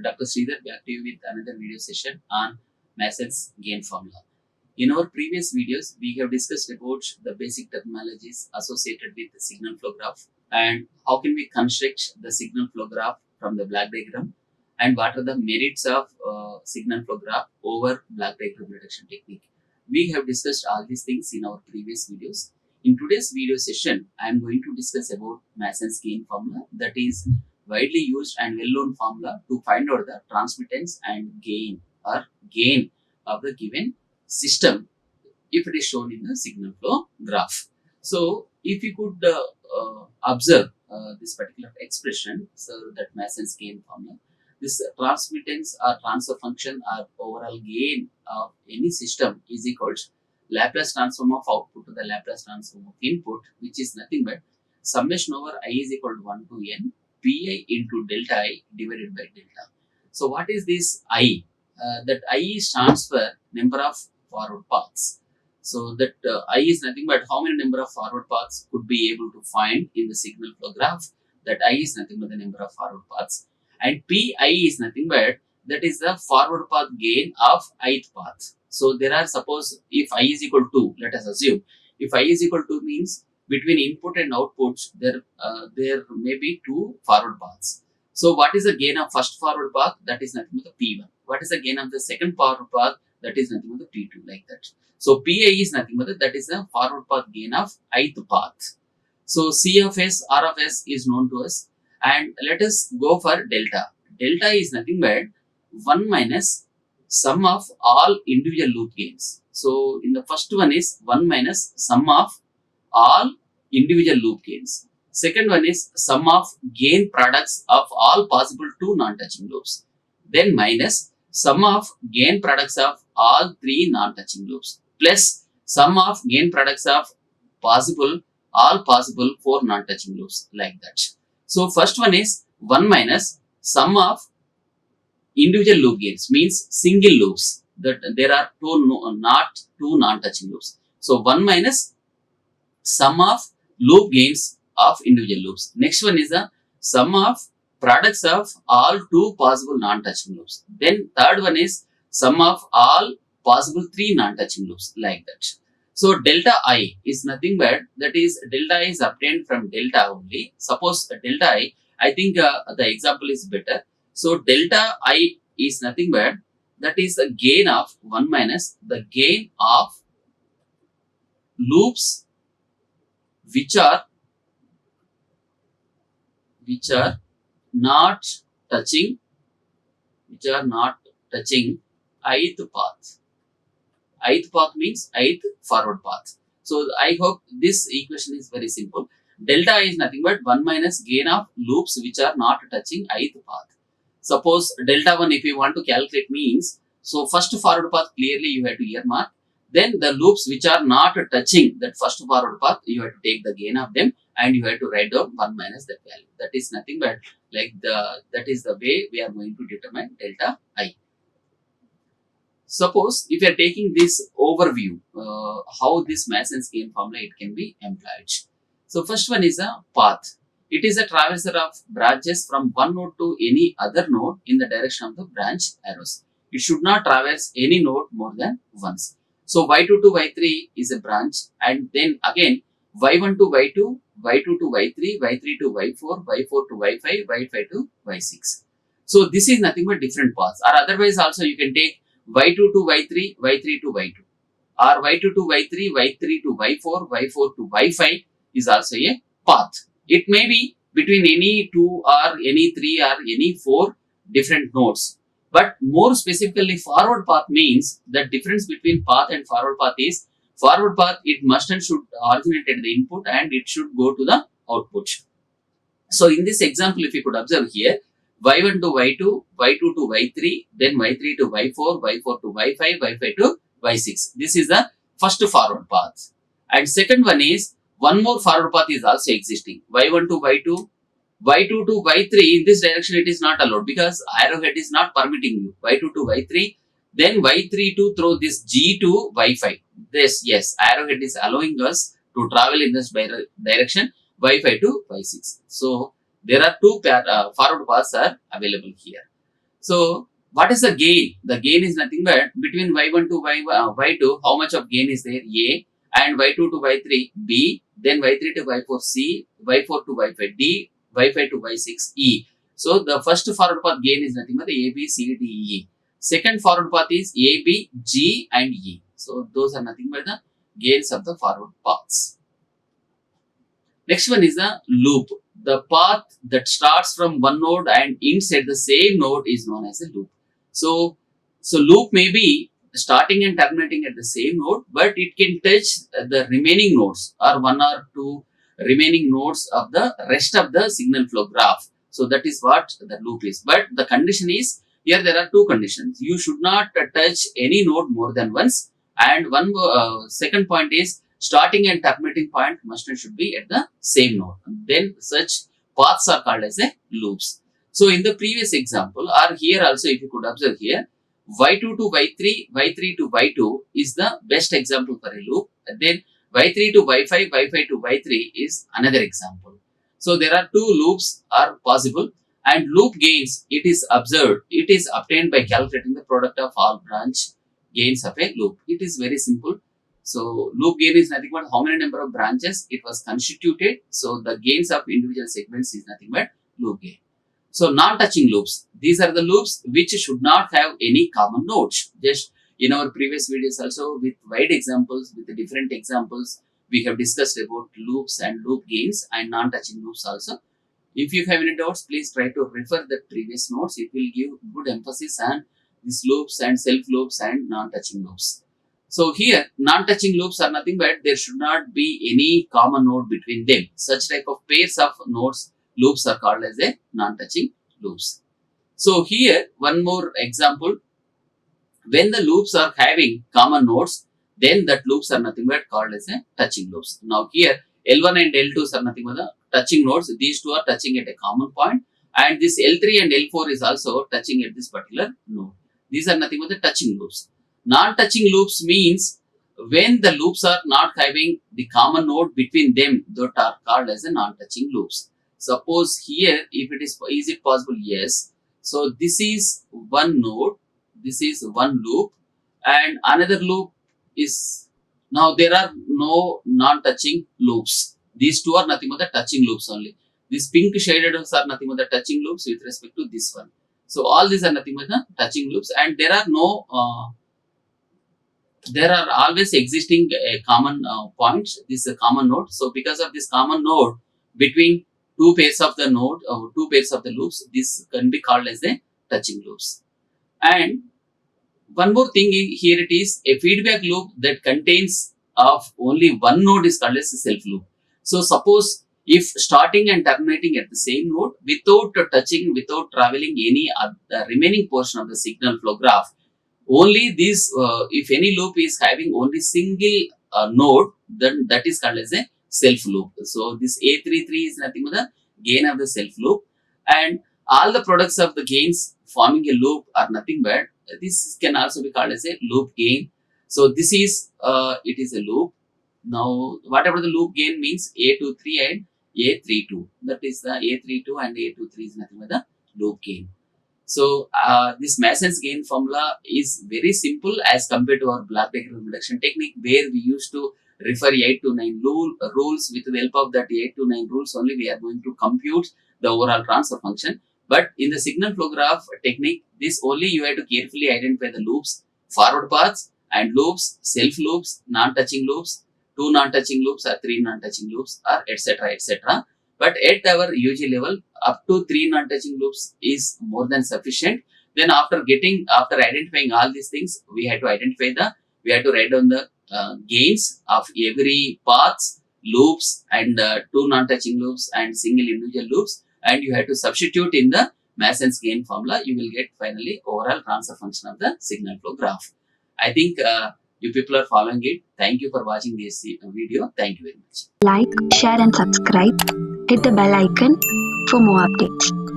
Dr. Sridhar back to you with another video session on Mason's gain formula. In our previous videos, we have discussed about the basic terminologies associated with the signal flow graph and how can we construct the signal flow graph from the block diagram and what are the merits of signal flow graph over block diagram reduction technique. We have discussed all these things in our previous videos. In today's video session, I am going to discuss about Mason's gain formula, that is widely used and well-known formula to find out the transmittance and gain of the given system if it is shown in the signal flow graph. So if you could observe this particular expression, so that Mason's gain formula, this transmittance or transfer function or overall gain of any system is equal to Laplace transform of output to the Laplace transform of input, which is nothing but summation over I is equal to 1 to n pi into delta I divided by delta. So what is this I? That I stands for number of forward paths. So that I is nothing but how many number of forward paths could be able to find in the signal flow graph. That I is nothing but the number of forward paths. And pi is nothing but that is the forward path gain of ith path. So there are, suppose if I is equal to, let us assume, if I is equal to means between input and output, there may be two forward paths. So what is the gain of first forward path? That is nothing but the P1. What is the gain of the second forward path? That is nothing but the P2, like that. So PA is nothing but that is the forward path gain of ith path. So C of S, R of S is known to us. And let us go for delta. Delta is nothing but 1 minus sum of all individual loop gains. So in the first one is 1 minus sum of all individual loop gains. Second one is sum of gain products of all possible two non-touching loops. Then minus sum of gain products of all three non-touching loops plus sum of gain products of all possible four non-touching loops, like that. So first one is 1 minus sum of individual loop gains, means single loops, that there are two non-touching loops. So 1 minus sum of loop gains of individual loops. Next one is the sum of products of all two possible non-touching loops. Then third one is sum of all possible three non-touching loops, like that. So delta I is nothing but that is delta I is obtained from delta only. Suppose delta I think the example is better. So delta I is nothing but that is the gain of 1 minus the gain of loops which are not touching ith path. Ith path means ith forward path. So I hope this equation is very simple. Delta is nothing but 1 minus gain of loops which are not touching ith path. Suppose delta 1 if you want to calculate means, so first forward path clearly you have to earmark. Then the loops which are not touching that first forward path, you have to take the gain of them and you have to write down 1 minus that value. That is nothing but that is the way we are going to determine delta I. Suppose if you are taking this overview, how this Mason's gain formula it can be employed. So first one is a path. It is a traversal of branches from one node to any other node in the direction of the branch arrows. It should not traverse any node more than once. So y2 to y3 is a branch, and then again y1 to y2, y2 to y3, y3 to y4, y4 to y5, y5 to y6. So this is nothing but different paths. Or otherwise also you can take y2 to y3, y3 to y2, or y2 to y3, y3 to y4, y4 to y5 is also a path. It may be between any two or any three or any four different nodes. But more specifically, forward path means the difference between path and forward path is forward path it must and should originate at the input and it should go to the output. So in this example, if you could observe here, y1 to y2, y2 to y3, then y3 to y4, y4 to y5, y5 to y6. This is the first forward path. And second one is one more forward path is also existing. y1 to y2, y2 to y3, in this direction it is not allowed because arrowhead is not permitting you. y2 to y3, then y3 to throw this g to y5. This, yes, arrowhead is allowing us to travel in this direction, y5 to y6. So there are two forward paths are available here. So what is the gain? The gain is nothing but between y1 to y2, how much of gain is there? A, and y2 to y3 B, then y3 to y4 C, y4 to y5 D, y5 to y6 E. So the first forward path gain is nothing but A, B, C, D, E. Second forward path is A, B, G and E. So those are nothing but the gains of the forward paths. Next one is the loop. The path that starts from one node and ends at the same node is known as a loop. So loop may be starting and terminating at the same node, but it can touch the remaining nodes or one or two remaining nodes of the rest of the signal flow graph. So that is what the loop is. But the condition is, here there are two conditions. You should not touch any node more than once, and one second point is starting and terminating point must and should be at the same node. Then such paths are called as a loops. So in the previous example, or here also if you could observe here, y2 to y3, y3 to y2 is the best example for a loop. And then y3 to y5, y5 to y3 is another example. So there are two loops are possible, and loop gains, it is observed, it is obtained by calculating the product of all branch gains of a loop. It is very simple. So loop gain is nothing but how many number of branches it was constituted. So the gains of individual segments is nothing but loop gain. So non-touching loops, these are the loops which should not have any common nodes. Just in our previous videos also with wide examples, with the different examples, we have discussed about loops and loop gains and non-touching loops also. If you have any doubts, please try to refer the previous notes. It will give good emphasis on these loops and self loops and non-touching loops. So here, non-touching loops are nothing but there should not be any common node between them. Such type of pairs of nodes, loops are called as a non-touching loops. So here, one more example. When the loops are having common nodes, then that loops are nothing but called as a touching loops. Now here, L1 and L2 are nothing but the touching nodes. These two are touching at a common point, and this L3 and L4 is also touching at this particular node. These are nothing but the touching loops. Non-touching loops means when the loops are not having the common node between them, that are called as a non-touching loops. Suppose here, if it is it possible? Yes. So this is one node, this is one loop, and another loop is, now there are no non-touching loops. These two are nothing but the touching loops only. These pink shaded ones are nothing but the touching loops with respect to this one. So all these are nothing but the touching loops, and there are no there are always existing common points. This is a common node. So because of this common node between two pairs of the node or two pairs of the loops, this can be called as a touching loops. And one more thing here, it is a feedback loop that contains of only one node is called as a self loop. So suppose if starting and terminating at the same node without touching, without traveling any remaining portion of the signal flow graph, only this, if any loop is having only single node, then that is called as a self loop. So this A33 is nothing but the gain of the self loop, and all the products of the gains forming a loop are nothing but this can also be called as a loop gain. So this is it is a loop. Now whatever the loop gain means, A23 and A32, that is the A32 and A23 is nothing but the loop gain. So this Mason's gain formula is very simple as compared to our block diagram reduction technique, where we used to refer 8 to 9 rules. With the help of that 8 to 9 rules only, we are going to compute the overall transfer function. But in the signal flow graph technique, this only you have to carefully identify the loops, forward paths and loops, self loops, non-touching loops, 2 non-touching loops or 3 non-touching loops, or etc. etc. But at our UG level, up to 3 non-touching loops is more than sufficient. Then after identifying all these things, we have to write down the gains of every paths, loops, and 2 non-touching loops and single individual loops, and you have to substitute in the Mason's gain formula. You will get finally overall transfer function of the signal flow graph. I think you people are following it. Thank you for watching this video. Thank you very much. Like, share and subscribe. Hit the bell icon for more updates.